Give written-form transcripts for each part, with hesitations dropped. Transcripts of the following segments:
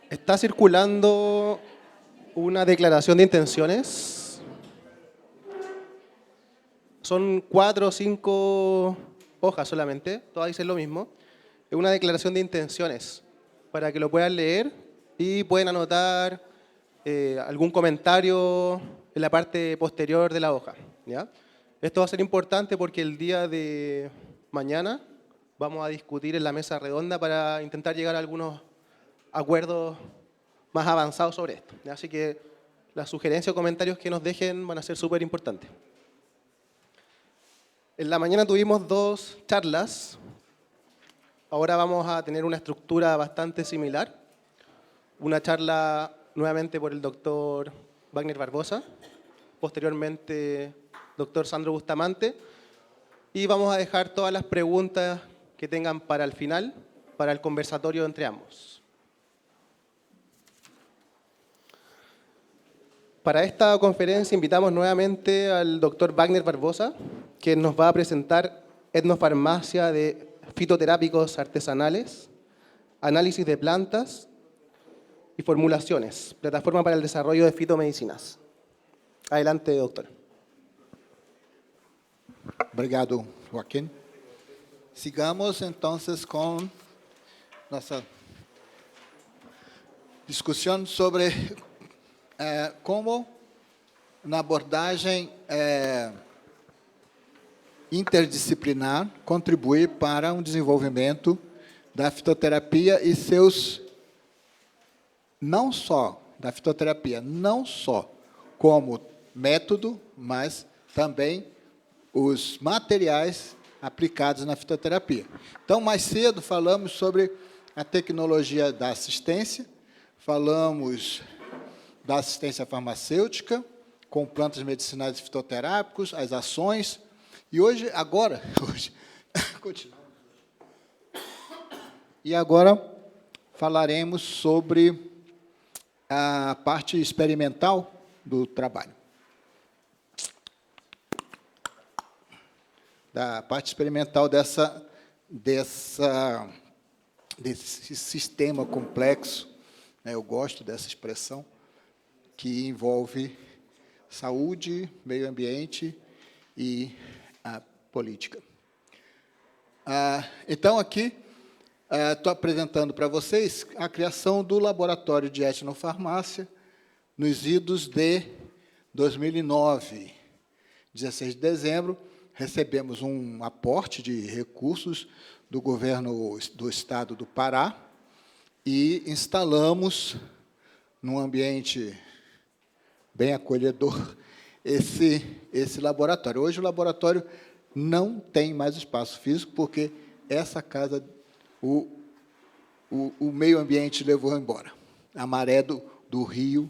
Está circulando una declaración de intenciones. Son 4 o 5 hojas solamente, todas dicen lo mismo. Es una declaración de intenciones para que lo puedan leer y pueden anotar algún comentario en la parte posterior de la hoja, ¿ya? Esto va a ser importante porque el día de mañana vamos a discutir en la mesa redonda para intentar llegar a algunos acuerdos más avanzados sobre esto, ¿ya? Así que las sugerencias o comentarios que nos dejen van a ser súper importantes. En la mañana tuvimos 2 charlas. Ahora vamos a tener una estructura bastante similar. Una charla nuevamente por el doctor Wagner Barbosa, posteriormente doctor Sandro Bustamante, y vamos a dejar todas las preguntas que tengan para el final, para el conversatorio entre ambos. Para esta conferencia invitamos nuevamente al doctor Wagner Barbosa, que nos va a presentar etnofarmacia de fitoterápicos artesanales, análisis de plantas y formulaciones, plataforma para el desarrollo de fitomedicinas. Adelante, doctor. Obrigado, Joaquim. Sigamos, então, com nossa discussão sobre como, na abordagem interdisciplinar, contribuir para um desenvolvimento da fitoterapia e seus, não só da fitoterapia, não só como método, mas também os materiais aplicados na fitoterapia. Então, mais cedo falamos sobre a tecnologia da assistência, falamos da assistência farmacêutica, com plantas medicinais e fitoterápicos, as ações, e hoje, continuamos. E agora falaremos sobre a parte experimental do trabalho. Da parte experimental desse sistema complexo, né, eu gosto dessa expressão, que envolve saúde, meio ambiente e a política. Então, aqui, estou apresentando para vocês a criação do Laboratório de Etnofarmácia nos idos de 2009. 16 de dezembro, recebemos um aporte de recursos do governo do estado do Pará e instalamos, num ambiente bem acolhedor, esse laboratório. Hoje o laboratório não tem mais espaço físico, porque essa casa, o meio ambiente levou embora. A maré do rio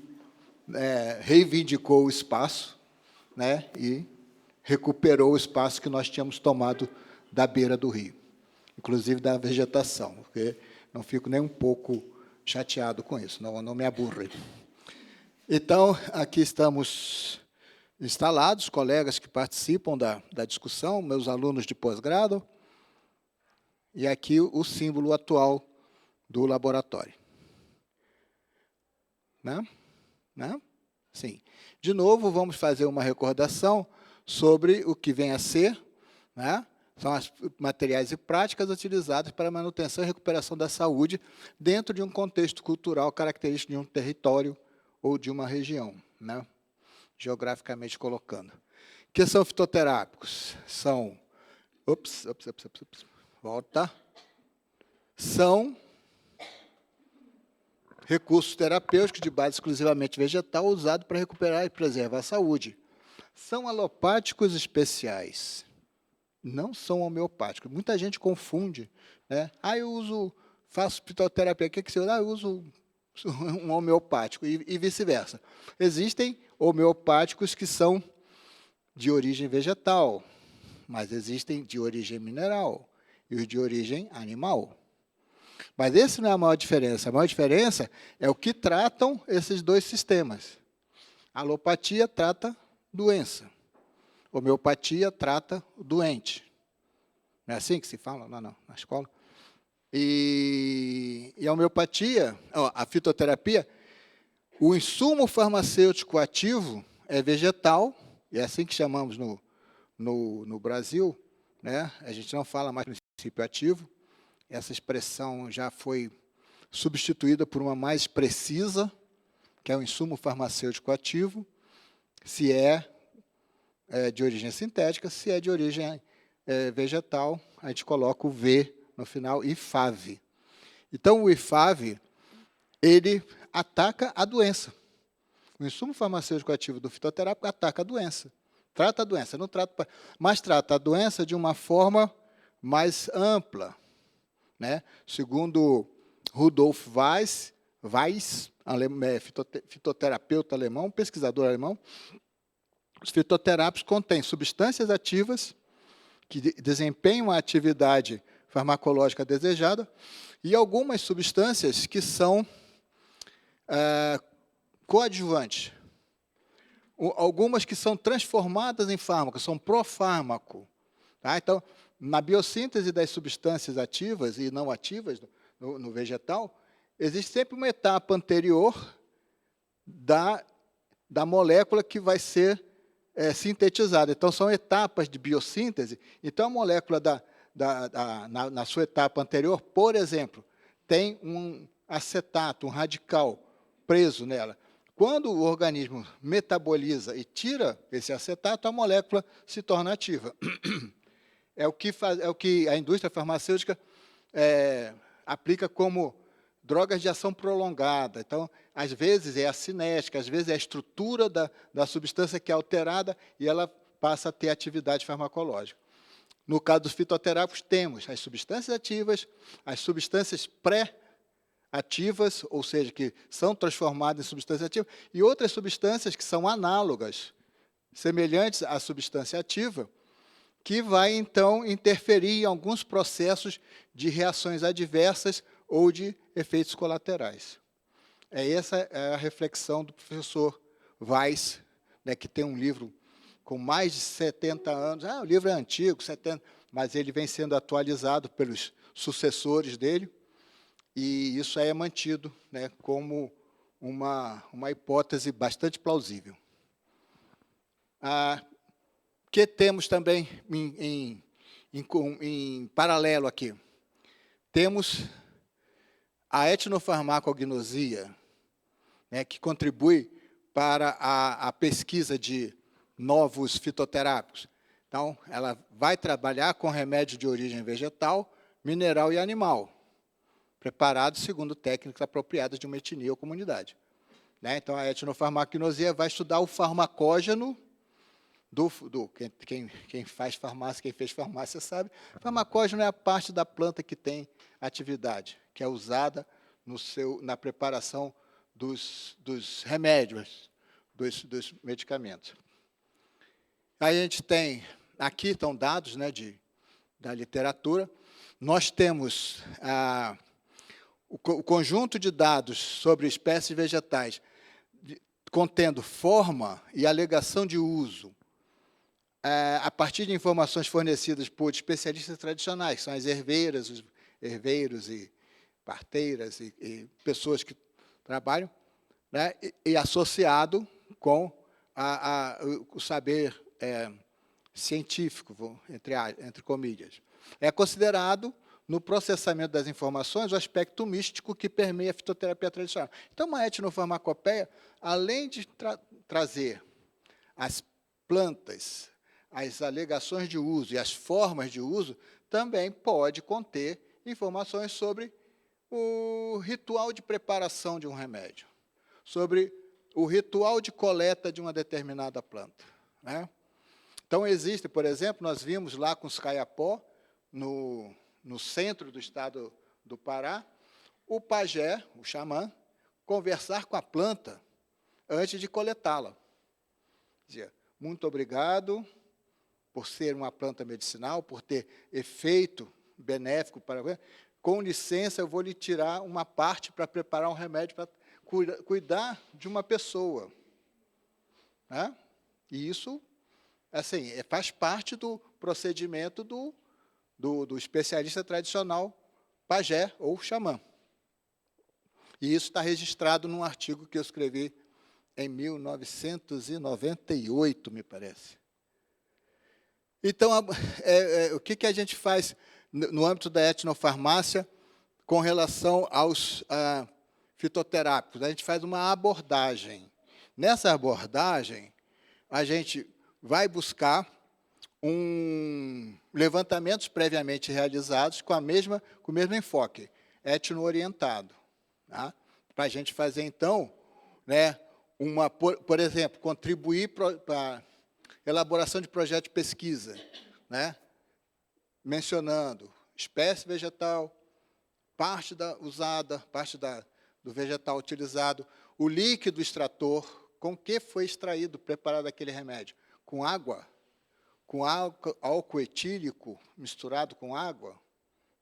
reivindicou o espaço, né, e recuperou o espaço que nós tínhamos tomado da beira do rio, inclusive da vegetação, porque não fico nem um pouco chateado com isso, não me aburre. Então, aqui estamos instalados, colegas que participam da discussão, meus alunos de pós-grado, e aqui o símbolo atual do laboratório. Né? Sim. De novo, vamos fazer uma recordação sobre o que vem a ser, né? São os materiais e práticas utilizados para a manutenção e recuperação da saúde dentro de um contexto cultural característico de um território ou de uma região, né? Geograficamente colocando. Que são fitoterápicos? São... Volta. São recursos terapêuticos de base exclusivamente vegetal usados para recuperar e preservar a saúde. São alopáticos especiais. Não são homeopáticos. Muita gente confunde, né? Faço fitoterapia. O que você usa? Eu uso um homeopático e vice-versa. Existem homeopáticos que são de origem vegetal, mas existem de origem mineral e os de origem animal. Mas essa não é a maior diferença. A maior diferença é o que tratam esses dois sistemas. A alopatia trata doença. Homeopatia trata o doente. Não é assim que se fala lá na escola? E a homeopatia, a fitoterapia, o insumo farmacêutico ativo é vegetal, e é assim que chamamos no Brasil, né? A gente não fala mais princípio ativo, essa expressão já foi substituída por uma mais precisa, que é o insumo farmacêutico ativo, se é de origem sintética, se é de origem vegetal, a gente coloca o V no final, IFAV. Então, o IFAV, ele ataca a doença. O insumo farmacêutico ativo do fitoterápico ataca a doença. Trata a doença, não trata, mas trata a doença de uma forma mais ampla, né? Segundo Rudolf Weiss, fitoterapeuta alemão, pesquisador alemão, os fitoterápicos contêm substâncias ativas que desempenham a atividade farmacológica desejada e algumas substâncias que são coadjuvantes. Algumas que são transformadas em fármaco, são profármaco. Tá? Então, na biossíntese das substâncias ativas e não ativas no vegetal, existe sempre uma etapa anterior da molécula que vai ser sintetizada. Então, são etapas de biossíntese. Então, a molécula na sua etapa anterior, por exemplo, tem um acetato, um radical preso nela. Quando o organismo metaboliza e tira esse acetato, a molécula se torna ativa. É o que a indústria farmacêutica aplica como drogas de ação prolongada. Então, às vezes é a cinética, às vezes é a estrutura da substância que é alterada e ela passa a ter atividade farmacológica. No caso dos fitoterápicos, temos as substâncias ativas, as substâncias pré-ativas, ou seja, que são transformadas em substâncias ativas, e outras substâncias que são análogas, semelhantes à substância ativa, que vai, então, interferir em alguns processos de reações adversas ou de efeitos colaterais. Essa é a reflexão do professor Weiss, né, que tem um livro com mais de 70 anos. O livro é antigo, 70, mas ele vem sendo atualizado pelos sucessores dele, e isso é mantido, né, como uma hipótese bastante plausível. Que temos também em paralelo aqui? Temos a etnofarmacognosia, né, que contribui para a pesquisa de novos fitoterápicos. Então, ela vai trabalhar com remédio de origem vegetal, mineral e animal, preparados segundo técnicas apropriadas de uma etnia ou comunidade. Né? Então, a etnofarmacognosia vai estudar o farmacógeno quem faz farmácia, quem fez farmácia sabe, farmacógeno é a parte da planta que tem atividade, que é usada na preparação dos remédios, dos medicamentos. Aí a gente tem, aqui estão dados, né, da literatura, nós temos o conjunto de dados sobre espécies vegetais contendo forma e alegação de uso, a partir de informações fornecidas por especialistas tradicionais, que são as herveiras, os herveiros e parteiras e pessoas que trabalham, né, e associado com o saber científico, entre comillas. É considerado, no processamento das informações, o aspecto místico que permeia a fitoterapia tradicional. Então, uma etnofarmacopeia, além de trazer as plantas, as alegações de uso e as formas de uso, também pode conter informações sobre o ritual de preparação de um remédio, sobre o ritual de coleta de uma determinada planta. Né? Então, existe, por exemplo, nós vimos lá com os caiapó, no centro do estado do Pará, o pajé, o xamã, conversar com a planta antes de coletá-la. Dizia, muito obrigado por ser uma planta medicinal, por ter efeito benéfico para... Com licença, eu vou lhe tirar uma parte para preparar um remédio para cuidar de uma pessoa. Né? E isso, assim, faz parte do procedimento do especialista tradicional pajé ou xamã. E isso está registrado num artigo que eu escrevi em 1998, me parece. Então, o que a gente faz no âmbito da etnofarmácia com relação aos fitoterápicos? A gente faz uma abordagem. Nessa abordagem, a gente vai buscar levantamentos previamente realizados com o mesmo enfoque, etno-orientado. Tá? Para a gente fazer, então, né, por exemplo, contribuir para a elaboração de projeto de pesquisa, né, mencionando espécie vegetal, parte do vegetal utilizado, o líquido extrator, com que foi extraído, preparado aquele remédio? Com água, álcool etílico misturado com água,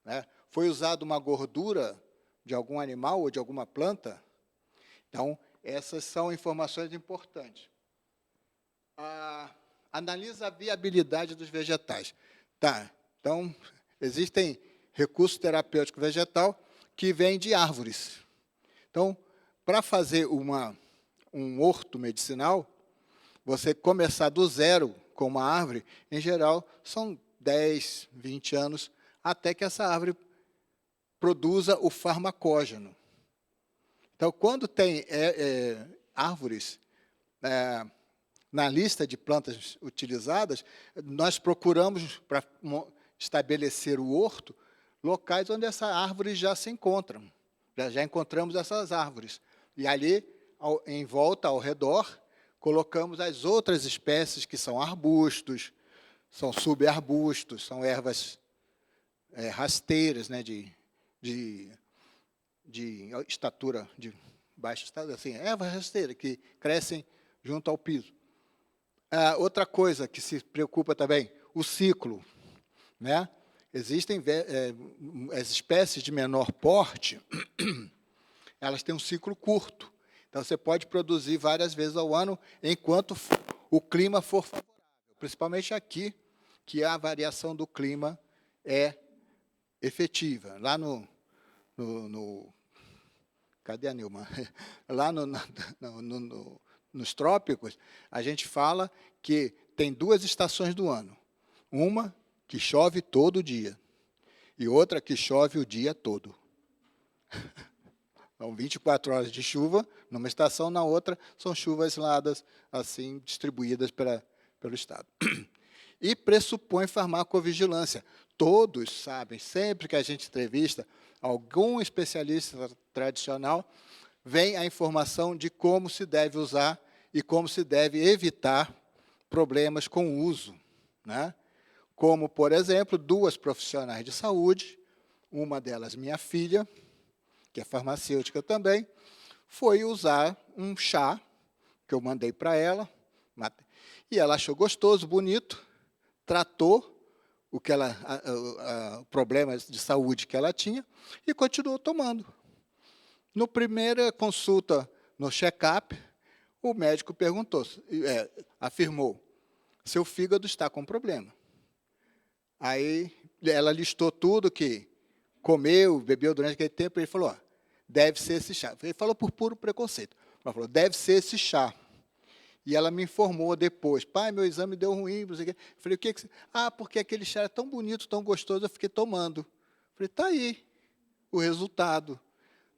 né? Foi usado uma gordura de algum animal ou de alguma planta? Então, essas são informações importantes. Analisa a viabilidade dos vegetais. Tá, então, existem recursos terapêuticos vegetal que vêm de árvores. Então, para fazer um horto medicinal, você começar do zero com uma árvore, em geral, são 10, 20 anos, até que essa árvore produza o farmacógeno. Então, quando tem árvores na lista de plantas utilizadas, nós procuramos, para estabelecer o horto, locais onde essa árvore já se encontra. Já encontramos essas árvores. E ali, em volta, ao redor, colocamos as outras espécies que são arbustos, são subarbustos, são ervas rasteiras, né, de estatura, de baixa estatura, assim, ervas rasteiras que crescem junto ao piso. Outra coisa que se preocupa também, o ciclo, né? Existem as espécies de menor porte, elas têm um ciclo curto. Então, você pode produzir várias vezes ao ano, enquanto o clima for favorável. Principalmente aqui, que a variação do clima é efetiva. Lá cadê a Nilma? Lá nos trópicos, a gente fala que tem 2 estações do ano. Uma que chove todo dia e outra que chove o dia todo. Então, 24 horas de chuva numa estação, na outra são chuvas isoladas, assim, distribuídas pelo Estado. E pressupõe farmacovigilância. Todos sabem, sempre que a gente entrevista algum especialista tradicional, vem a informação de como se deve usar e como se deve evitar problemas com o uso, né? Como, por exemplo, 2 profissionais de saúde, uma delas minha filha, que é farmacêutica também, foi usar um chá que eu mandei para ela, e ela achou gostoso, bonito, tratou o problema de saúde que ela tinha e continuou tomando. No primeira consulta, no check-up, o médico afirmou, seu fígado está com problema. Aí ela listou tudo que comeu, bebeu durante aquele tempo, e ele falou, deve ser esse chá. Ele falou por puro preconceito. Ela falou, deve ser esse chá. E ela me informou depois, pai, meu exame deu ruim, não sei o quê. Eu falei, o que você... porque aquele chá é tão bonito, tão gostoso, eu fiquei tomando. Eu falei, está aí o resultado,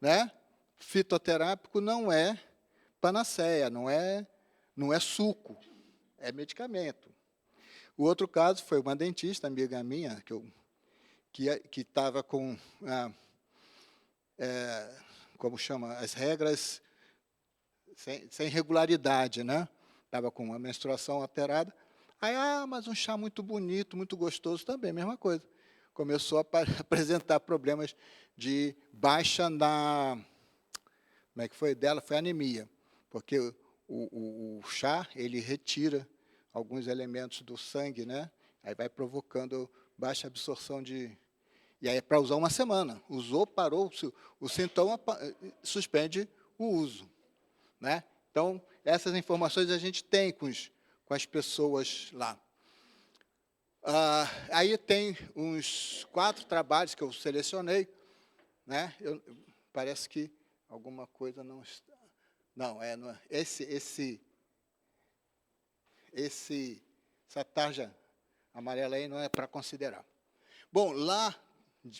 né? Fitoterápico não é panaceia, não é suco, é medicamento. O outro caso foi uma dentista, amiga minha, que estava com, como chama, as regras sem regularidade, né? Estava com uma menstruação alterada. Aí, mas um chá muito bonito, muito gostoso, também, mesma coisa. Começou a apresentar problemas de baixa como é que foi dela? Foi anemia, porque o chá, ele retira alguns elementos do sangue, né? Aí vai provocando baixa absorção E aí é para usar uma semana. Usou, parou, o sintoma suspende o uso, né? Então, essas informações a gente tem com as pessoas lá. Aí tem uns 4 trabalhos que eu selecionei, né? Parece que alguma coisa não está. Não, não é. Essa tarja amarela aí não é para considerar. Bom, lá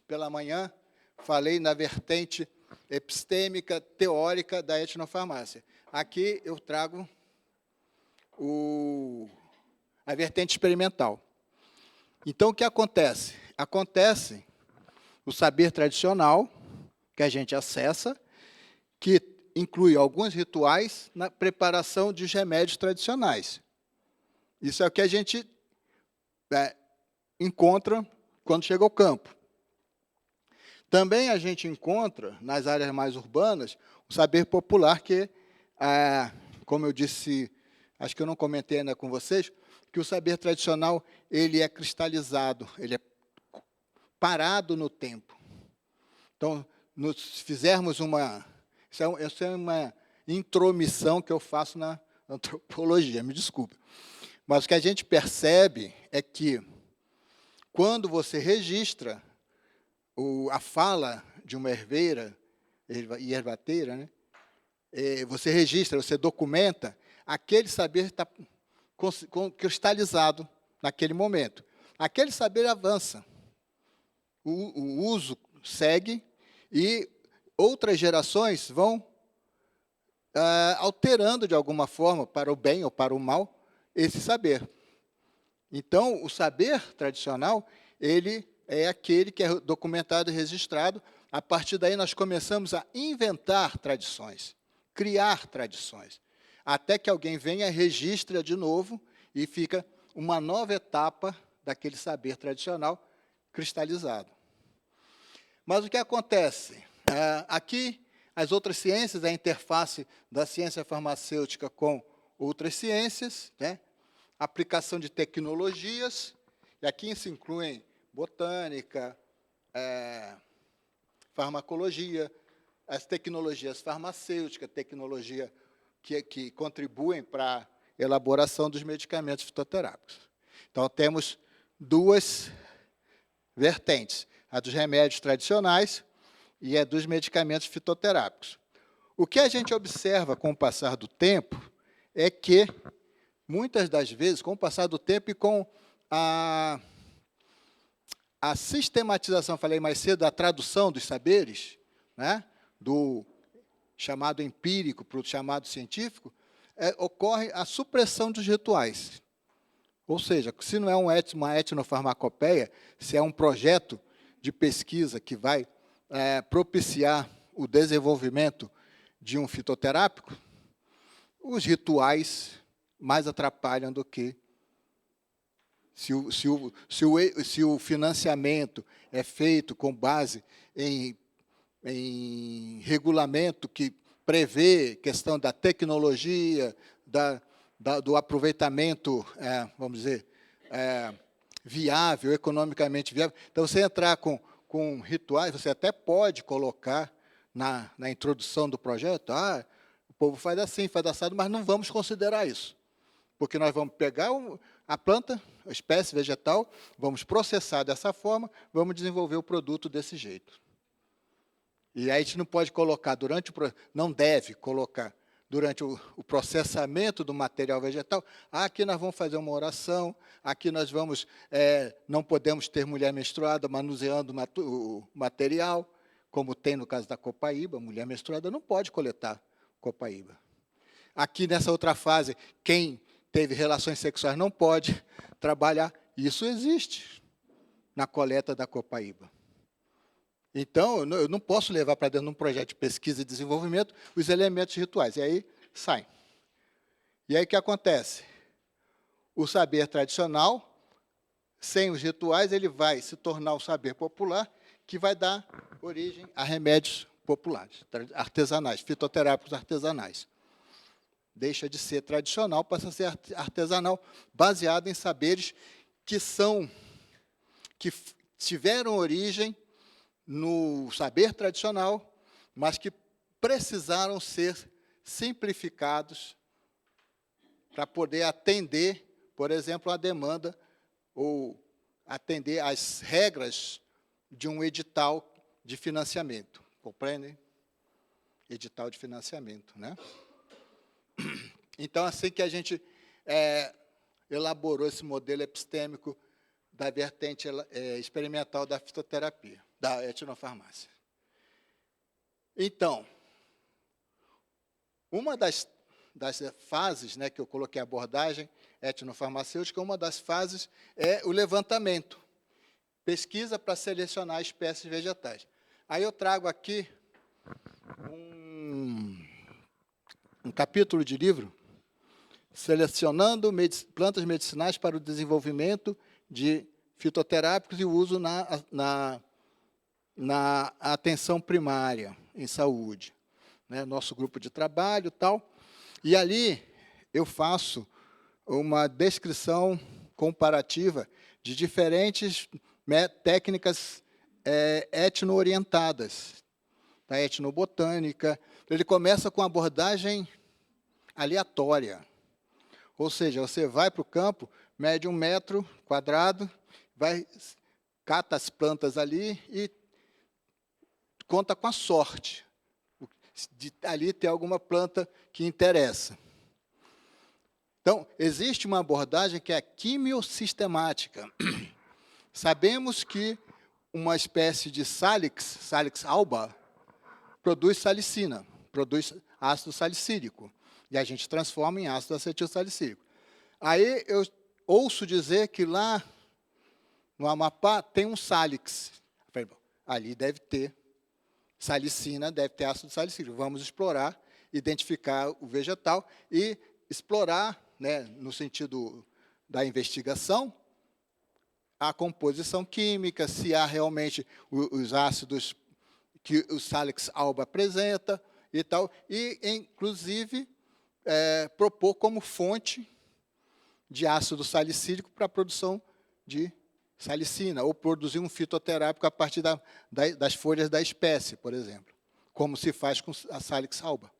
pela manhã falei na vertente epistêmica teórica da etnofarmácia. Aqui eu trago a vertente experimental. Então, o que acontece? Acontece o saber tradicional, que a gente acessa, que inclui alguns rituais na preparação de remédios tradicionais. Isso é o que a gente encontra quando chega ao campo. Também a gente encontra, nas áreas mais urbanas, o saber popular, que, como eu disse, acho que eu não comentei ainda com vocês, que o saber tradicional ele é cristalizado, ele é parado no tempo. Então, se fizermos isso é uma intromissão que eu faço na antropologia, me desculpe. Mas o que a gente percebe é que, quando você registra a fala de uma herveira e ervateira, né, você registra, você documenta, aquele saber está cristalizado naquele momento. Aquele saber avança. O uso segue e outras gerações vão alterando de alguma forma, para o bem ou para o mal, esse saber. Então, o saber tradicional, ele é aquele que é documentado e registrado. A partir daí, nós começamos a inventar tradições, criar tradições, até que alguém venha, registra de novo e fica uma nova etapa daquele saber tradicional cristalizado. Mas o que acontece? Aqui, as outras ciências, a interface da ciência farmacêutica com outras ciências, né? Aplicação de tecnologias, e aqui se incluem botânica, farmacologia, as tecnologias farmacêuticas, tecnologia que contribuem para a elaboração dos medicamentos fitoterápicos. Então, temos duas vertentes, a dos remédios tradicionais e a dos medicamentos fitoterápicos. O que a gente observa com o passar do tempo é que, muitas das vezes, com o passar do tempo e com a sistematização, falei mais cedo, da tradução dos saberes, né, do chamado empírico para o chamado científico, ocorre a supressão dos rituais. Ou seja, se não é uma etnofarmacopeia, se é um projeto de pesquisa que vai propiciar o desenvolvimento de um fitoterápico, os rituais mais atrapalham do que se o financiamento é feito com base em regulamento que prevê questão da tecnologia, do aproveitamento, vamos dizer, viável, economicamente viável. Então, você entrar com rituais, você até pode colocar na introdução do projeto, o povo faz assim, faz assado, mas não vamos considerar isso. Porque nós vamos pegar a planta, a espécie vegetal, vamos processar dessa forma, vamos desenvolver o produto desse jeito. E aí a gente não pode colocar não deve colocar durante o processamento do material vegetal, aqui nós vamos fazer uma oração, aqui nós vamos, não podemos ter mulher menstruada manuseando o material, como tem no caso da copaíba, mulher menstruada não pode coletar copaíba. Aqui nessa outra fase, quem teve relações sexuais não pode trabalhar. Isso existe na coleta da copaíba. Então, eu não posso levar para dentro de um projeto de pesquisa e desenvolvimento os elementos rituais. E aí, saem. E aí, o que acontece? O saber tradicional, sem os rituais, ele vai se tornar o saber popular, que vai dar origem a remédios populares, artesanais, fitoterápicos artesanais. Deixa de ser tradicional, passa a ser artesanal, baseado em saberes que tiveram origem no saber tradicional, mas que precisaram ser simplificados para poder atender, por exemplo, a demanda ou atender às regras de um edital de financiamento. Compreendem? Edital de financiamento, né? Então, assim que a gente elaborou esse modelo epistêmico da vertente experimental da fitoterapia, da etnofarmácia. Então, uma das fases, né, que eu coloquei a abordagem etnofarmacêutica, uma das fases é o levantamento, pesquisa para selecionar espécies vegetais. Aí eu trago aqui um capítulo de livro, Selecionando Plantas Medicinais para o Desenvolvimento de Fitoterápicos e o Uso na atenção primária, em saúde. Né, nosso grupo de trabalho e tal. E ali eu faço uma descrição comparativa de diferentes técnicas etno-orientadas, da etnobotânica. Ele começa com abordagem aleatória. Ou seja, você vai para o campo, mede 1 metro quadrado, cata as plantas ali e conta com a sorte de ali ter alguma planta que interessa. Então, existe uma abordagem que é a quimiosistemática. Sabemos que uma espécie de Salix alba, produz salicina, produz ácido salicílico, e a gente transforma em ácido acetilsalicílico. Aí eu ouço dizer que lá no Amapá tem um Salix. Ali deve ter salicina, deve ter ácido salicílico. Vamos explorar, identificar o vegetal e explorar, né, no sentido da investigação, a composição química, se há realmente os ácidos que o Salix alba apresenta e tal, e, inclusive, propor como fonte de ácido salicílico para a produção de salicina, ou produzir um fitoterápico a partir das folhas da espécie, por exemplo, como se faz com a Salix alba.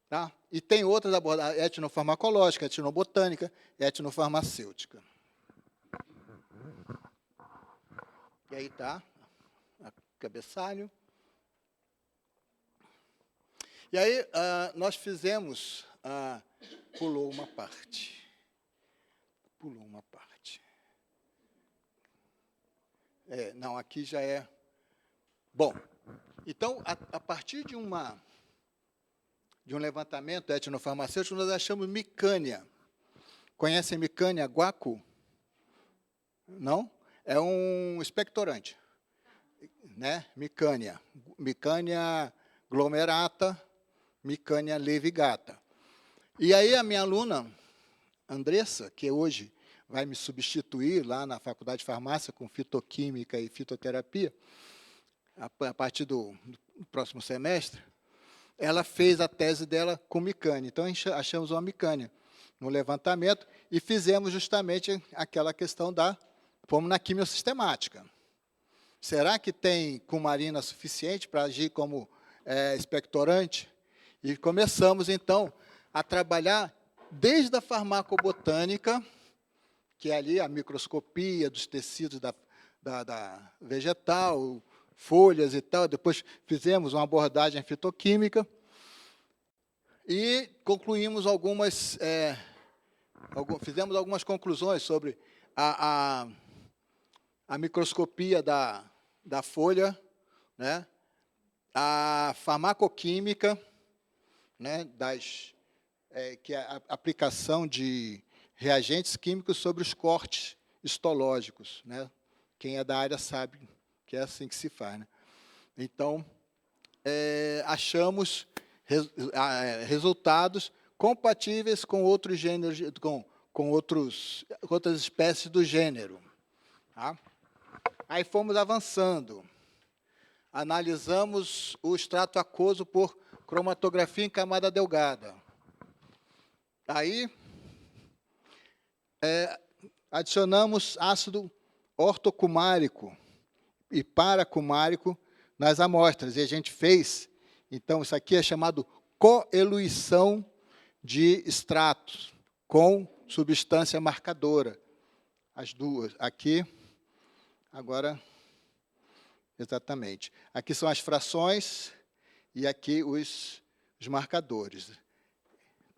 Tá? E tem outras abordagens, etnofarmacológica, etnobotânica, etnofarmacêutica. E aí está o cabeçalho. E aí nós fizemos, pulou uma parte. Não, aqui já é... Bom, então, a partir de um levantamento etnofarmacêutico, nós achamos micânia. Conhecem micânia guaco? Não? É um expectorante, né? Micânia glomerata, micânia levigata. E aí a minha aluna, Andressa, que hoje vai me substituir lá na Faculdade de Farmácia com fitoquímica e fitoterapia, a partir do próximo semestre, ela fez a tese dela com micânia. Então, achamos uma micânia no levantamento e fizemos justamente aquela questão fomos na quimiosistemática. Será que tem cumarina suficiente para agir como expectorante? E começamos, então, a trabalhar desde a farmacobotânica, que é ali a microscopia dos tecidos da vegetal, folhas e tal. Depois fizemos uma abordagem fitoquímica e concluímos fizemos algumas conclusões sobre a microscopia da folha, né? A farmacoquímica, né? Que é a aplicação de reagentes químicos sobre os cortes histológicos, né? Quem é da área sabe que é assim que se faz, né? Então, achamos resultados compatíveis com outros gêneros, com outras espécies do gênero. Tá? Aí fomos avançando. Analisamos o extrato aquoso por cromatografia em camada delgada. Aí, adicionamos ácido ortocumárico e paracumárico nas amostras. E a gente fez, então, isso aqui é chamado coeluição de extratos com substância marcadora. As duas. Aqui, agora, Exatamente. Aqui são as frações e aqui os marcadores.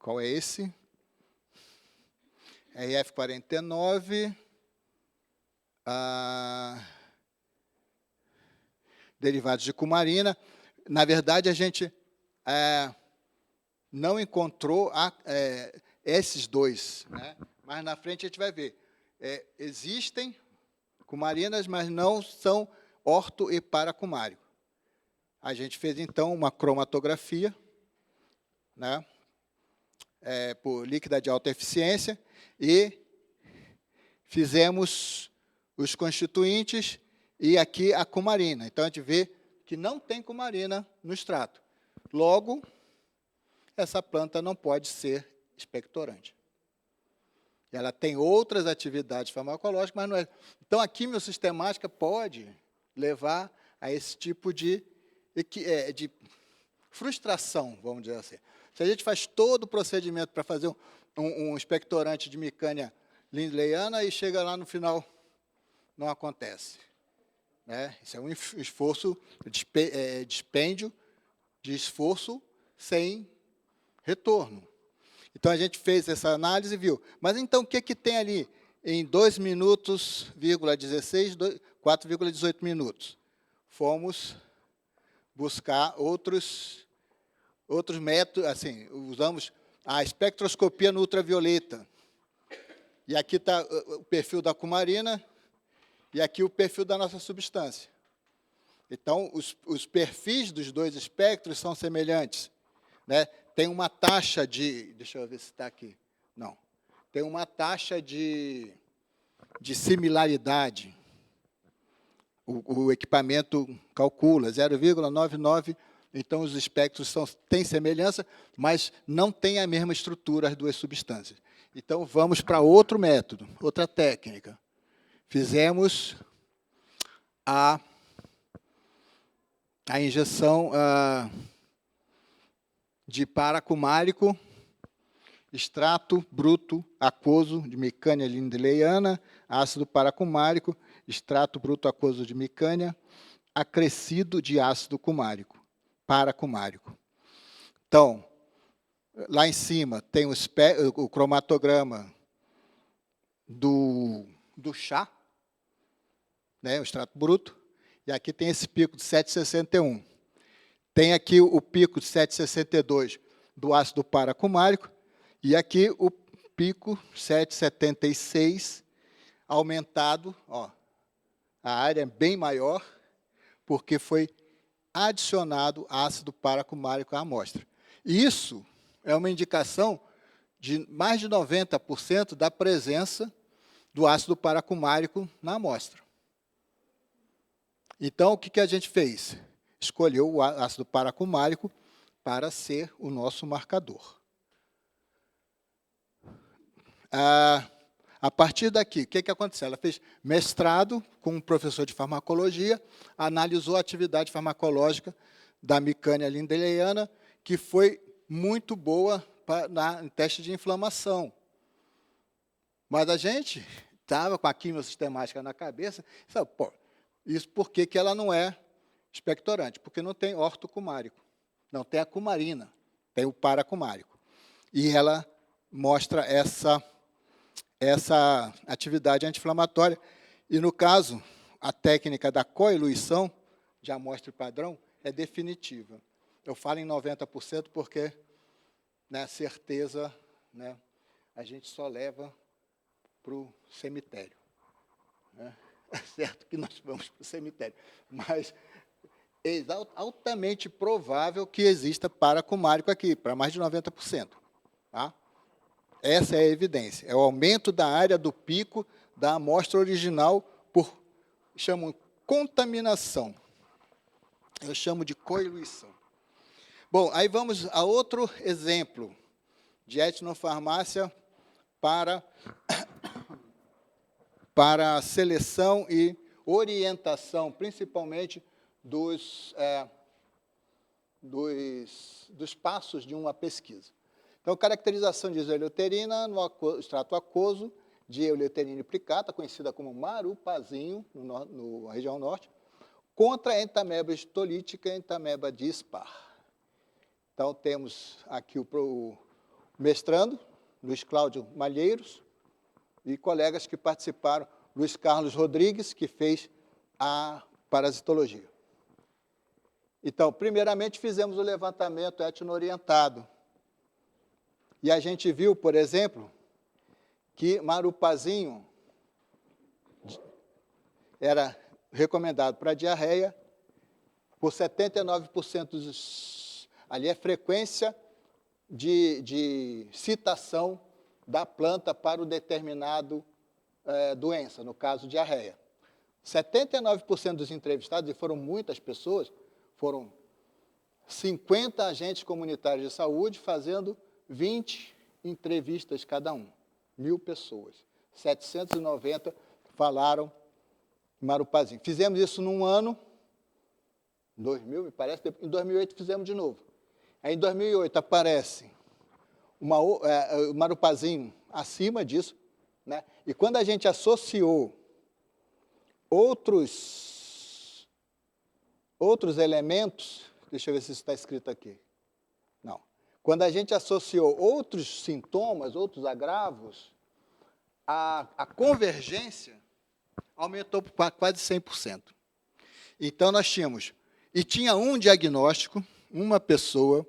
Qual é esse? É IF49, derivados de cumarina. Na verdade, a gente não encontrou esses dois, né? Mas na frente a gente vai ver. Existem cumarinas, mas não são orto e paracumárico. A gente fez, então, uma cromatografia, né? Por líquida de alta eficiência, e fizemos os constituintes e aqui a cumarina. Então, a gente vê que não tem cumarina no extrato. Logo, essa planta não pode ser expectorante. Ela tem outras atividades farmacológicas, mas não é. Então, a quimiosistemática pode levar a esse tipo de frustração, vamos dizer assim. Se a gente faz todo o procedimento para fazer um expectorante de micânia lindleyana e chega lá no final, não acontece. Né? Isso é um esforço, dispêndio de esforço sem retorno. Então, a gente fez essa análise e viu. Mas, então, o que tem ali em 2 minutos, 16, 4,18 minutos? Fomos buscar outros métodos, assim, usamos a espectroscopia no ultravioleta. E aqui está o perfil da cumarina e aqui o perfil da nossa substância. Então, os perfis dos dois espectros são semelhantes, né? Tem uma taxa de... Deixa eu ver se está aqui. Não. Tem uma taxa de similaridade. O equipamento calcula 0,99. Então, os espectros têm semelhança, mas não têm a mesma estrutura as duas substâncias. Então, vamos para outro método, outra técnica. Fizemos a injeção de paracumárico, extrato bruto aquoso de micânia lindleyana, ácido paracumárico, extrato bruto aquoso de micânia, acrescido de ácido cumárico, paracumárico. Então, lá em cima tem o cromatograma do chá, né, o extrato bruto, e aqui tem esse pico de 7,61. Tem aqui o pico de 7,62 do ácido paracumárico, e aqui o pico 7,76 aumentado, ó, a área é bem maior, porque foi adicionado ácido paracumárico à amostra. Isso é uma indicação de mais de 90% da presença do ácido paracumárico na amostra. Então, o que a gente fez? Escolheu o ácido paracumárico para ser o nosso marcador. A partir daqui, o que aconteceu? Ela fez mestrado com um professor de farmacologia, analisou a atividade farmacológica da micânia lindleyana, que foi muito boa em teste de inflamação. Mas a gente estava com a quimiosistemática na cabeça, e sabe, pô, isso por que ela não é expectorante? Porque não tem ortocumárico, não tem a cumarina, tem o paracumárico. E ela mostra essa atividade anti-inflamatória. E, no caso, a técnica da coiluição de amostra padrão é definitiva. Eu falo em 90% porque, né, certeza, né, a gente só leva para o cemitério. Né? É certo que nós vamos para o cemitério, mas é altamente provável que exista paracumárico aqui, para mais de 90%. Tá? Essa é a evidência. É o aumento da área do pico da amostra original por, chamo contaminação. Eu chamo de coiluição. Bom, aí vamos a outro exemplo de etnofarmácia para a seleção e orientação, principalmente dos passos de uma pesquisa. Então, caracterização de isoeleuterina no extrato aquoso de euleterina plicata, conhecida como marupazinho, na região norte. contra a entamoeba histolítica e a entamoeba dispar. Então, temos aqui o mestrando, Luiz Cláudio Malheiros, e colegas que participaram, Luiz Carlos Rodrigues, que fez a parasitologia. Então, primeiramente, fizemos o levantamento etno-orientado. E a gente viu, por exemplo, que marupazinho era recomendado para diarreia por 79% ali é frequência de citação da planta para o determinado doença, no caso, diarreia. 79% dos entrevistados, e foram muitas pessoas, foram 50 agentes comunitários de saúde fazendo 20 entrevistas cada um, 1.000 pessoas. 790 falaram marupazinho. Fizemos isso num ano, 2000, me parece, em 2008 fizemos de novo. Aí, em 2008, aparece o marupazinho acima disso, né? E quando a gente associou outros elementos, deixa eu ver se isso está escrito aqui. Não. Quando a gente associou outros sintomas, outros agravos, a convergência aumentou para quase 100%. Então, nós tínhamos, e tinha um diagnóstico, uma pessoa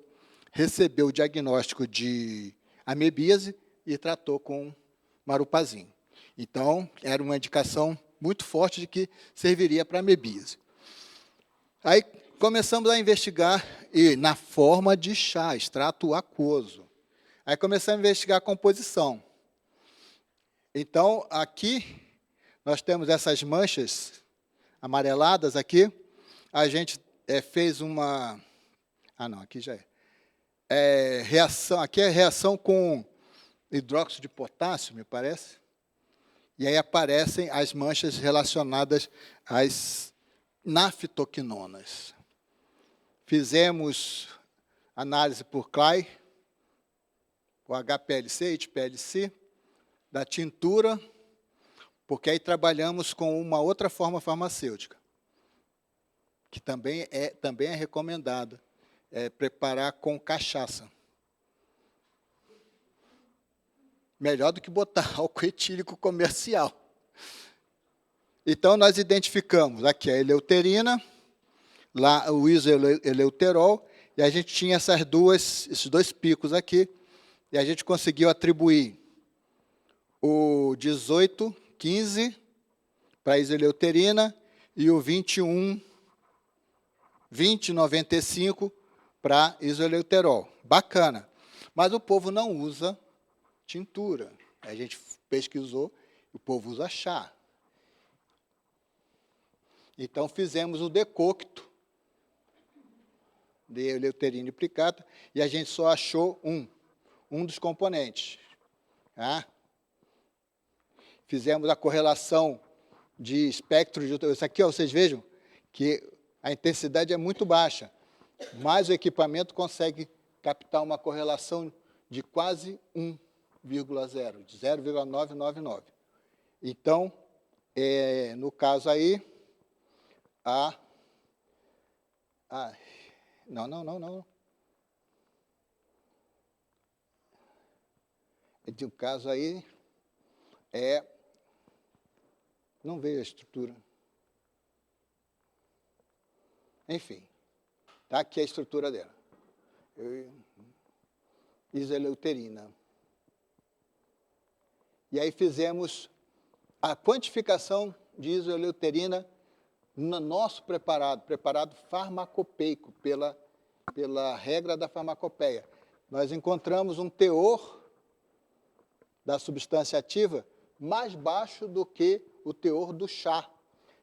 recebeu o diagnóstico de amebíase e tratou com marupazinho. Então, era uma indicação muito forte de que serviria para amebíase. Aí, começamos a investigar, e na forma de chá, extrato aquoso. Aí, começamos a investigar a composição. Então, aqui, nós temos essas manchas amareladas aqui. A gente fez uma... Ah, não, aqui já é. Reação, aqui é reação com hidróxido de potássio, me parece. E aí aparecem as manchas relacionadas às naftoquinonas. Fizemos análise por CLAI, o HPLC, HPLC, da tintura, porque aí trabalhamos com uma outra forma farmacêutica, que também é recomendada, preparar com cachaça. Melhor do que botar álcool etílico comercial. Então, nós identificamos aqui a eleuterina, lá o isoeleuterol, e a gente tinha esses dois picos aqui, e a gente conseguiu atribuir o 18,15 para a isoeleuterina e o 20,95 para isoeleuterol. Bacana. Mas o povo não usa tintura. A gente pesquisou, o povo usa chá. Então, fizemos o decocto de eleuterina e plicata, e a gente só achou um dos componentes. Tá? Fizemos a correlação de espectro de... Isso aqui, ó, vocês vejam que a intensidade é muito baixa, mas o equipamento consegue captar uma correlação de quase 1,0, de 0,999. Então, no caso aí, não. No caso aí, não veio a estrutura. Enfim, está aqui a estrutura dela. Isoeleuterina. E aí fizemos a quantificação de isoeleuterina no nosso preparado farmacopeico, pela regra da farmacopeia. Nós encontramos um teor da substância ativa mais baixo do que o teor do chá.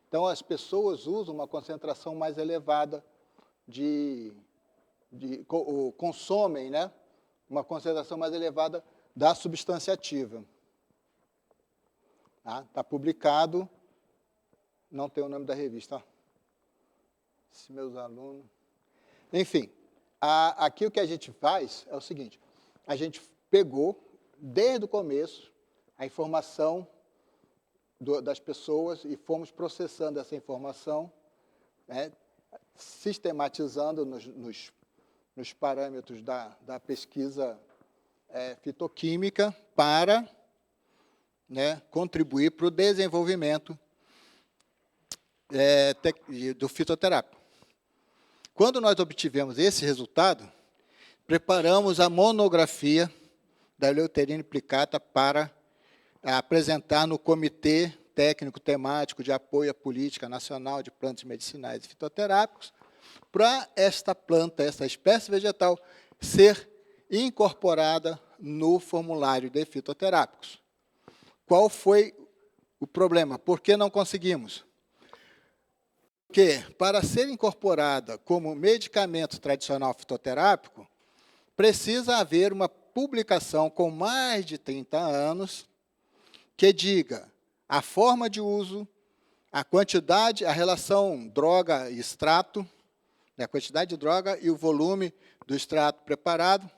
Então, as pessoas usam uma concentração mais elevada consomem, né, uma concentração mais elevada da substância ativa. Está publicado, não tem o nome da revista. Ó. Se meus alunos... Enfim, aqui o que a gente faz é o seguinte, a gente pegou, desde o começo, a informação das pessoas e fomos processando essa informação né, sistematizando nos parâmetros da pesquisa fitoquímica para, né, contribuir para o desenvolvimento do fitoterápico. Quando nós obtivemos esse resultado, preparamos a monografia da Eleuterina plicata para apresentar no Comitê Técnico Temático de Apoio à Política Nacional de Plantas Medicinais e Fitoterápicos, para esta planta, essa espécie vegetal, ser incorporada no formulário de fitoterápicos. Qual foi o problema? Por que não conseguimos? Porque, para ser incorporada como medicamento tradicional fitoterápico, precisa haver uma publicação com mais de 30 anos que diga a forma de uso, a quantidade, a relação droga e extrato, a quantidade de droga e o volume do extrato preparado.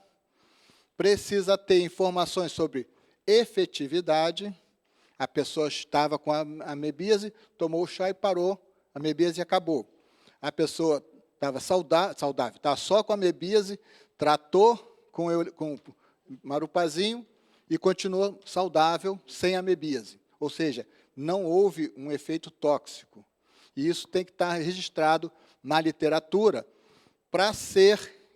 Precisa ter informações sobre efetividade. A pessoa estava com a amebíase, tomou o chá e parou, a amebíase acabou. A pessoa estava saudável, estava só com a amebíase, tratou com marupazinho e continuou saudável, sem amebíase. Ou seja, não houve um efeito tóxico. E isso tem que estar registrado na literatura para ser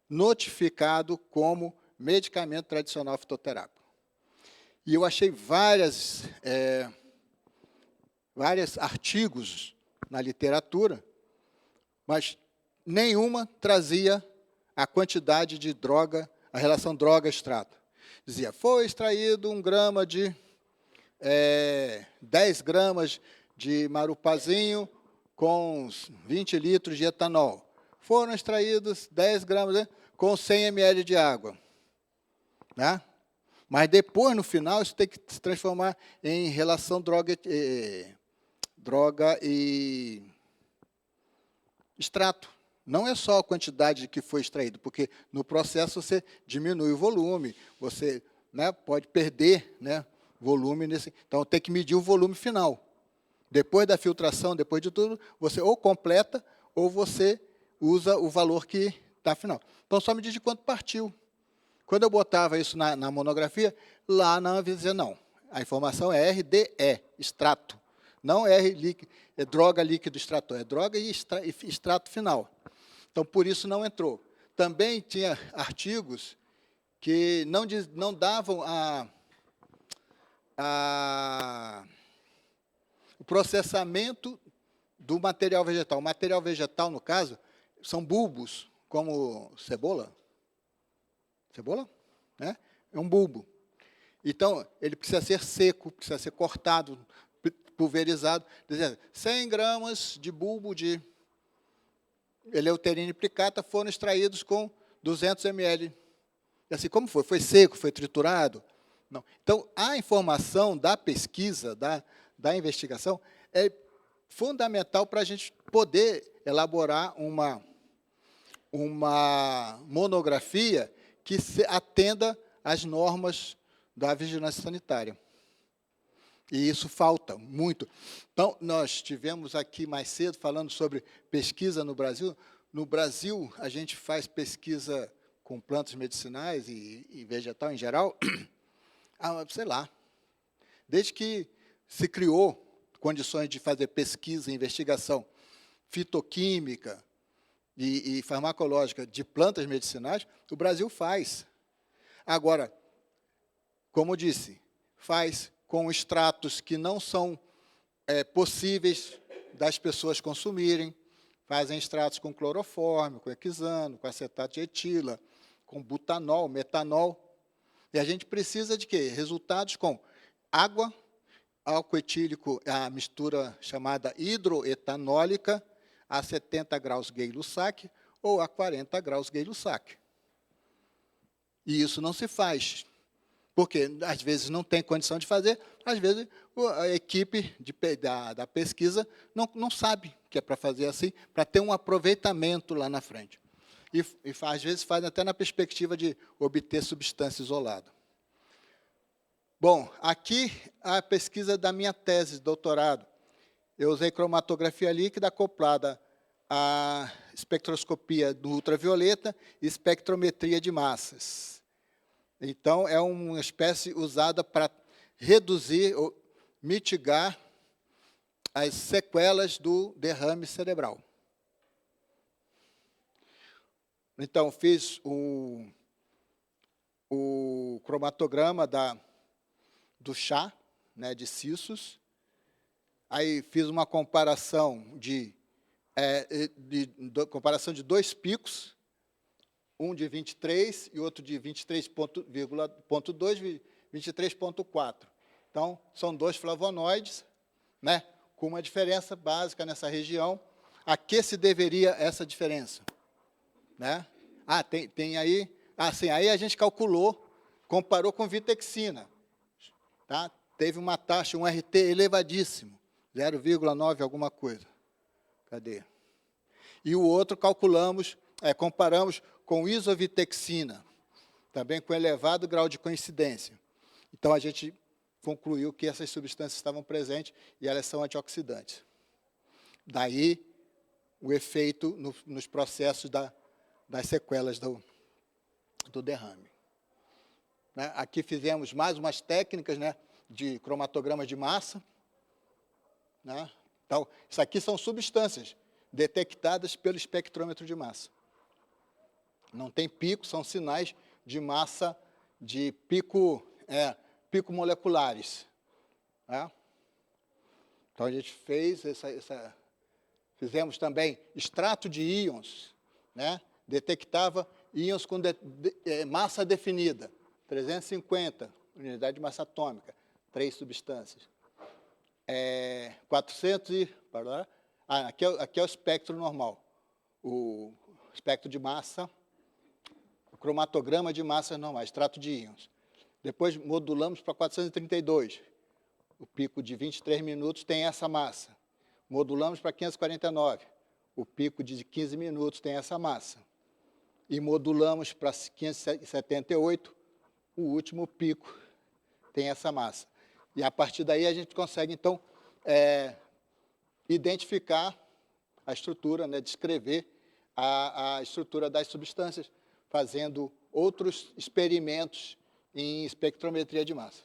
notificado como medicamento tradicional fitoterápico. E eu achei vários artigos na literatura, mas nenhuma trazia a quantidade de droga, a relação droga-extrato. Dizia, foi extraído 1 grama de 10 gramas de marupazinho com 20 litros de etanol. Foram extraídos 10 gramas com 100 ml de água. Né? Mas depois, no final, isso tem que se transformar em relação droga e extrato. Não é só a quantidade que foi extraído, porque no processo você diminui o volume, você, né, pode perder, né, volume nesse. Então tem que medir o volume final. Depois da filtração, depois de tudo, você ou completa ou você usa o valor que está final. Então só medir de quanto partiu. Quando eu botava isso na monografia, lá na Anvisa dizia não. A informação é RDE, extrato. Não é droga líquido extrator, é droga e extrato final. Então, por isso não entrou. Também tinha artigos que não davam o processamento do material vegetal. O material vegetal, no caso, são bulbos, como cebola. Cebola? Né? É um bulbo. Então, ele precisa ser seco, precisa ser cortado, pulverizado. Dizendo, 100 gramas de bulbo de Eleuterina plicata foram extraídos com 200 ml. E assim, como foi? Foi seco? Foi triturado? Não. Então, a informação da pesquisa, da investigação, é fundamental para a gente poder elaborar uma monografia que atenda às normas da vigilância sanitária. E isso falta muito. Então, nós tivemos aqui mais cedo falando sobre pesquisa no Brasil. No Brasil, a gente faz pesquisa com plantas medicinais e vegetal em geral, sei lá, desde que se criou condições de fazer pesquisa e investigação fitoquímica e farmacológica de plantas medicinais, o Brasil faz. Agora, como disse, faz com extratos que não são possíveis das pessoas consumirem, fazem extratos com cloroforme, com hexano, com acetato de etila, com butanol, metanol. E a gente precisa de quê? Resultados com água, álcool etílico, a mistura chamada hidroetanólica, a 70 graus Gay-Lussac ou a 40 graus Gay-Lussac. E isso não se faz, porque às vezes não tem condição de fazer, às vezes a equipe da pesquisa não sabe que é para fazer assim, para ter um aproveitamento lá na frente. E às vezes faz até na perspectiva de obter substância isolada. Bom, aqui a pesquisa da minha tese de doutorado. Eu usei cromatografia líquida acoplada a espectroscopia do ultravioleta e espectrometria de massas. Então, é uma espécie usada para reduzir ou mitigar as sequelas do derrame cerebral. Então, fiz o cromatograma do chá, né, de Cissos. Aí fiz uma comparação comparação de dois picos, um de 23 e outro de 23,2, 23,4. Então, são dois flavonoides, né, com uma diferença básica nessa região. A que se deveria essa diferença? Né? Tem aí... Assim, aí a gente calculou, comparou com vitexina. Tá? Teve uma taxa, um RT elevadíssimo, 0,9 alguma coisa. Cadê? E o outro comparamos com isovitexina, também com elevado grau de coincidência. Então, a gente concluiu que essas substâncias estavam presentes e elas são antioxidantes. Daí, o efeito nos processos das sequelas do derrame. Né? Aqui fizemos mais umas técnicas, né, de cromatograma de massa. Né? Então, isso aqui são substâncias detectadas pelo espectrômetro de massa. Não tem pico, são sinais de massa, de pico moleculares. Né? Então, a gente fez fizemos também extrato de íons, né? Detectava íons com massa definida, 350 unidade de massa atômica, 3 substâncias. 400 e... aqui é o espectro normal, o espectro de massa, o cromatograma de massas normais, extrato de íons. Depois modulamos para 432, o pico de 23 minutos tem essa massa. Modulamos para 549, o pico de 15 minutos tem essa massa. E modulamos para 578, o último pico tem essa massa. E, a partir daí, a gente consegue, então, identificar a estrutura, né, descrever a estrutura das substâncias, fazendo outros experimentos em espectrometria de massa.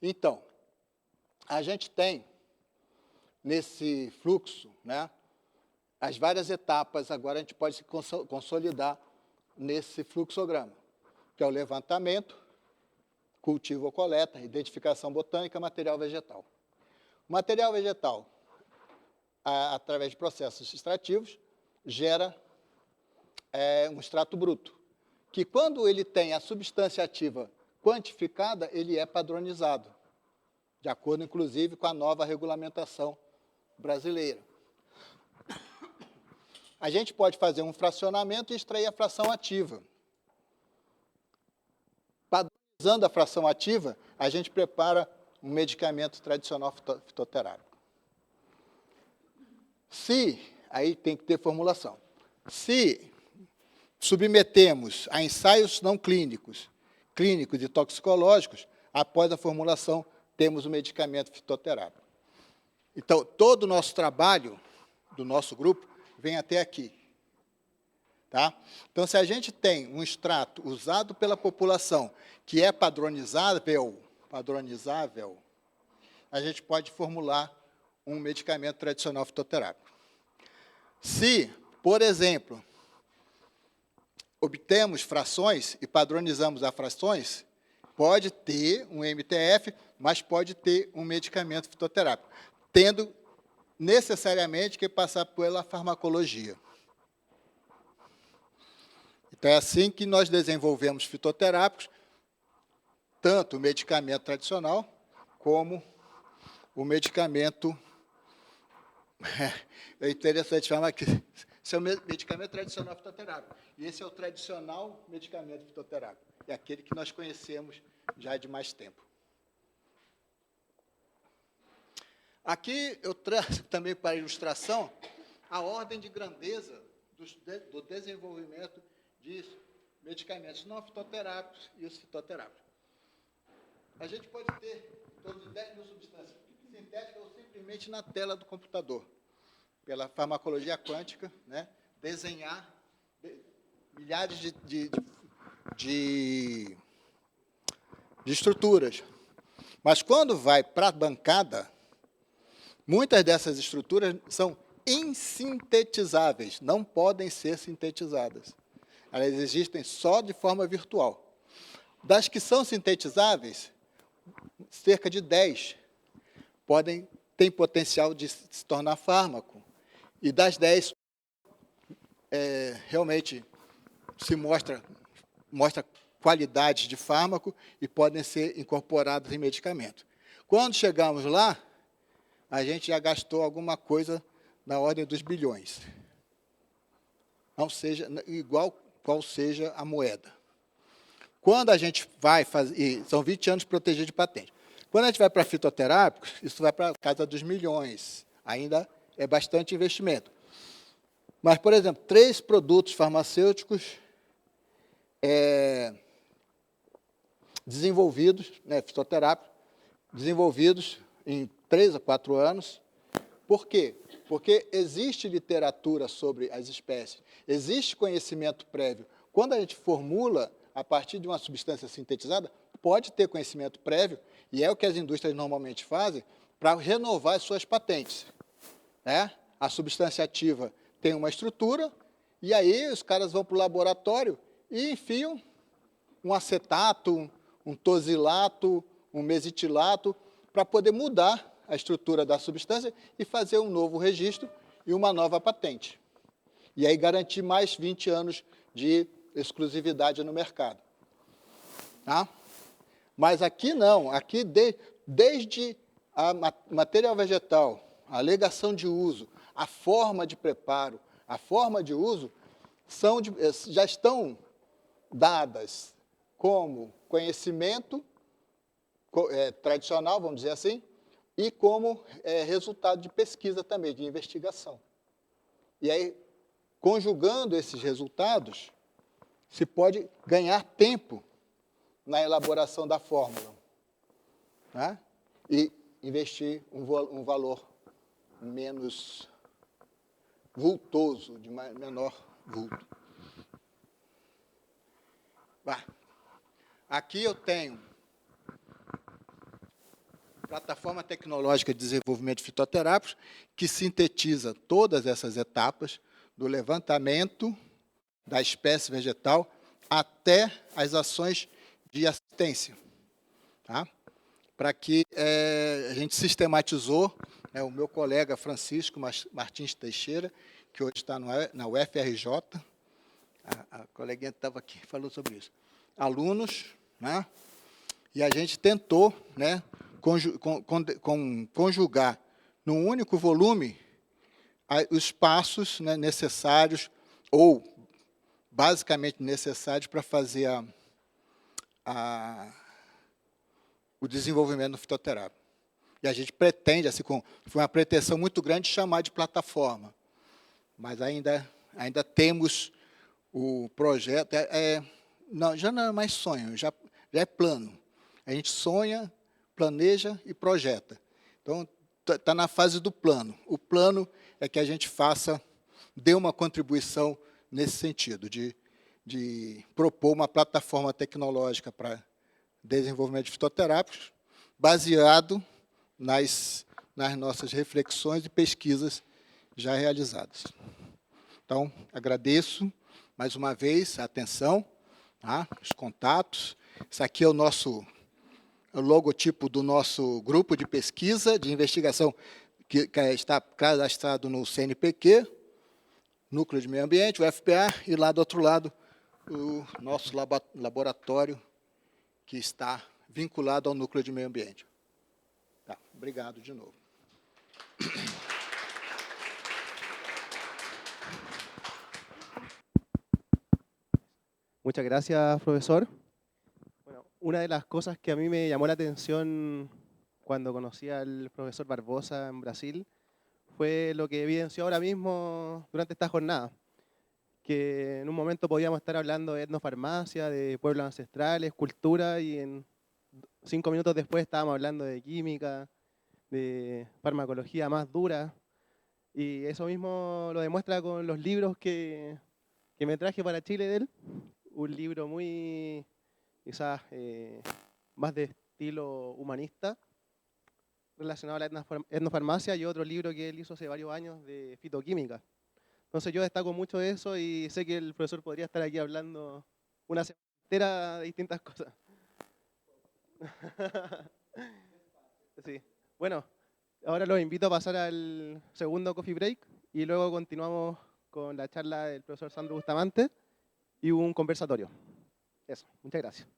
Então, a gente tem, nesse fluxo, né, as várias etapas, agora a gente pode se consolidar nesse fluxograma, que é o levantamento, cultivo ou coleta, identificação botânica, material vegetal. O material vegetal, através de processos extrativos, gera um extrato bruto, que quando ele tem a substância ativa quantificada, ele é padronizado, de acordo, inclusive, com a nova regulamentação brasileira. A gente pode fazer um fracionamento e extrair a fração ativa. Padronizando a fração ativa, a gente prepara um medicamento tradicional fitoterápico. Aí tem que ter formulação. Se submetemos a ensaios não clínicos, clínicos e toxicológicos, após a formulação, temos o medicamento fitoterápico. Então, todo o nosso trabalho, do nosso grupo, vem até aqui. Tá? Então, se a gente tem um extrato usado pela população que é padronizável, a gente pode formular um medicamento tradicional fitoterápico. Se, por exemplo, obtemos frações e padronizamos as frações, pode ter um MTF, mas pode ter um medicamento fitoterápico, tendo necessariamente que passar pela farmacologia. Então, é assim que nós desenvolvemos fitoterápicos, tanto o medicamento tradicional, como o medicamento... É interessante falar que esse é o medicamento tradicional fitoterápico. E esse é o tradicional medicamento fitoterápico. É aquele que nós conhecemos já de mais tempo. Aqui eu trago também para ilustração a ordem de grandeza do desenvolvimento de medicamentos não fitoterápicos e os fitoterápicos. A gente pode ter em torno de 10 mil substâncias sintéticas ou simplesmente na tela do computador. pela farmacologia quântica, né, desenhar milhares de estruturas. Mas quando vai para a bancada, muitas dessas estruturas são insintetizáveis, não podem ser sintetizadas. Elas existem só de forma virtual. Das que são sintetizáveis, cerca de 10 têm potencial de se tornar fármaco. E das 10, realmente se mostra qualidade de fármaco e podem ser incorporadas em medicamento. Quando chegamos lá, a gente já gastou alguma coisa na ordem dos bilhões. Não seja igual qual seja a moeda. Quando a gente vai fazer, são 20 anos protegidos de patente. Quando a gente vai para fitoterápicos, isso vai para a casa dos milhões. Ainda é bastante investimento. Mas, por exemplo, 3 produtos farmacêuticos desenvolvidos, né, fitoterápicos, desenvolvidos em 3 a 4 anos. Por quê? Porque existe literatura sobre as espécies, existe conhecimento prévio. Quando a gente formula a partir de uma substância sintetizada, pode ter conhecimento prévio, e é o que as indústrias normalmente fazem, para renovar as suas patentes. Né? A substância ativa tem uma estrutura, e aí os caras vão para o laboratório e enfiam um acetato, um tosilato, um mesitilato, para poder mudar a estrutura da substância e fazer um novo registro e uma nova patente. E aí garantir mais 20 anos de exclusividade no mercado. Tá? Mas aqui não, aqui desde a material vegetal, a alegação de uso, a forma de preparo, a forma de uso, já estão dadas como conhecimento tradicional, vamos dizer assim, e como resultado de pesquisa também, de investigação. E aí, conjugando esses resultados, se pode ganhar tempo na elaboração da fórmula, né? E investir um valor menos vultoso, de menor vulto. Aqui eu tenho plataforma tecnológica de desenvolvimento de fitoterápicos, que sintetiza todas essas etapas, do levantamento da espécie vegetal até as ações de assistência. Tá? Para que a gente sistematizou, o meu colega Francisco Martins Teixeira, que hoje está na UFRJ, a coleguinha que estava aqui falou sobre isso, alunos, né? E a gente tentou, né, conjugar num único volume os passos, né, necessários, ou basicamente necessários, para fazer o desenvolvimento do fitoterápico. E a gente pretende, assim, foi uma pretensão muito grande, chamar de plataforma. Mas ainda temos o projeto, não, já não é mais sonho, já é plano. A gente sonha, planeja e projeta. Então, está na fase do plano. O plano é que a gente dê uma contribuição nesse sentido, de propor uma plataforma tecnológica para desenvolvimento de fitoterápicos, baseado nas nossas reflexões e pesquisas já realizadas. Então, agradeço mais uma vez a atenção, tá? Os contatos. Isso aqui é o logotipo do nosso grupo de pesquisa, de investigação, que está cadastrado no CNPq, Núcleo de Meio Ambiente, o FPA, e lá do outro lado, o nosso laboratório, que está vinculado ao Núcleo de Meio Ambiente. Tá, obrigado de novo. Muchas gracias, profesor. Bueno, una de las cosas que a mí me llamó la atención cuando conocí al profesor Barbosa en Brasil fue lo que evidenció ahora mismo durante esta jornada, que en un momento podíamos estar hablando de etnofarmacia, de pueblos ancestrales, cultura, y en 5 minutos después estábamos hablando de química, de farmacología más dura. Y eso mismo lo demuestra con los libros que me traje para Chile de él. Un libro muy, quizás, más de estilo humanista, relacionado a la etnofarmacia, y otro libro que él hizo hace varios años de fitoquímica. Entonces yo destaco mucho eso y sé que el profesor podría estar aquí hablando una semana entera de distintas cosas. Sí. Bueno, ahora los invito a pasar al segundo coffee break y luego continuamos con la charla del profesor Sandro Bustamante y un conversatorio. Eso, muchas gracias.